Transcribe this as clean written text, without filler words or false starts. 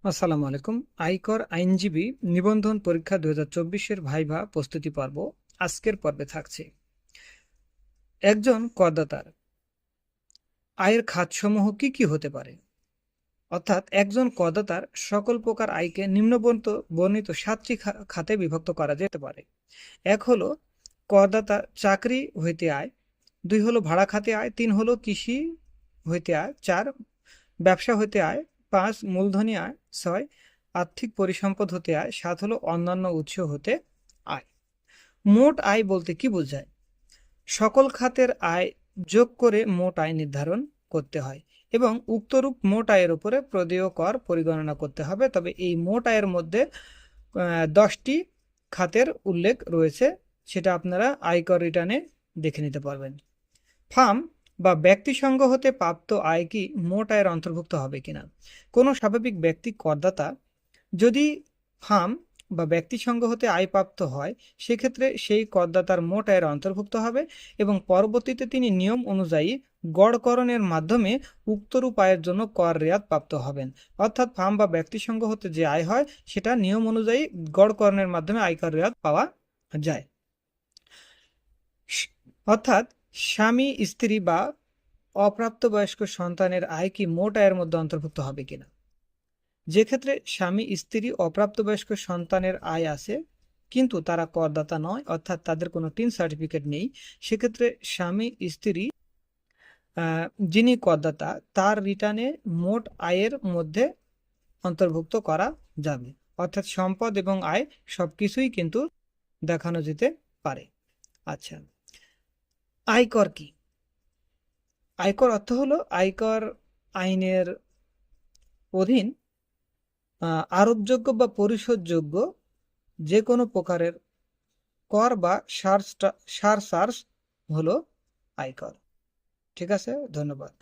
আসসালামু আলাইকুম। আয়কর আইনজীবী নিবন্ধন পরীক্ষা 2024-এর ভাইভা প্রস্তুতি পর্ব আজকের পর্বে থাকছে। একজন করদাতার আয়ের খাতসমূহ কি কি হতে পারে? অর্থাৎ একজন করদাতার সকল প্রকার আয়কে বর্ণিত 7টি খাতে বিভক্ত করা যেতে পারে। এক হলো করদাতা চাকরি হইতে আয়, 2 হলো ভাড়া খাতে আয়, 3 হলো কৃষি হইতে আয়, 4 ব্যবসা হইতে আয়, 5 মূলধনী আয়, 6 আর্থিক পরিসম্পদ হতে আয়, 7 হলো অন্যান্য উৎস হতে আয়। মোট আয় বলতে কি বোঝায়? সকল খাতের আয় যোগ করে মোট আয় নির্ধারণ করতে হয় এবং উক্তরূপ মোট আয়ের উপরে প্রদেয় কর পরিগণনা করতে হবে। তবে এই মোট আয়ের মধ্যে 10টি খাতের উল্লেখ রয়েছে, সেটা আপনারা আয়কর রিটার্নে দেখে নিতে পারবেন। ফার্ম বা ব্যক্তিসংঘ হতে প্রাপ্ত আয় কি মোট আয়ের অন্তর্ভুক্ত হবে কিনা? কোনো স্বাভাবিক ব্যক্তি করদাতা যদি ফার্ম বা ব্যক্তিসংঘ হতে আয় প্রাপ্ত হয়, সেক্ষেত্রে সেই করদাতার মোট আয়ের অন্তর্ভুক্ত হবে এবং পরবর্তীতে তিনি নিয়ম অনুযায়ী গড়করণের মাধ্যমে উক্তরূপ আয়ের জন্য কর রেয়াত প্রাপ্ত হবেন। অর্থাৎ ফার্ম বা ব্যক্তিসংঘ হতে যে আয় হয় সেটা নিয়ম অনুযায়ী গড়করণের মাধ্যমে আয়কর রেয়াত পাওয়া যায়। অর্থাৎ স্বামী স্ত্রী বা অপ্রাপ্তবয়স্ক সন্তানের আয় কি মোট আয়ের মধ্যে অন্তর্ভুক্ত হবে কিনা? যে ক্ষেত্রে স্বামী স্ত্রী অপ্রাপ্তবয়স্ক সন্তানের আয় আছে কিন্তু তারা করদাতা নয়, অর্থাৎ তাদের কোনো টিন সার্টিফিকেট নেই, সেক্ষেত্রে স্বামী স্ত্রী যিনি করদাতা তার রিটার্নে মোট আয়ের মধ্যে অন্তর্ভুক্ত করা যাবে। অর্থাৎ সম্পদ এবং আয় সবকিছুই কিন্তু দেখানো যেতে পারে। আচ্ছা, আয়কর কি? আয়কর অর্থ হলো আয়কর আইনের অধীন আরোপযোগ্য বা পরিশোধযোগ্য যে কোনো প্রকারের কর বা সারচার্জ হলো আয়কর। ঠিক আছে, ধন্যবাদ।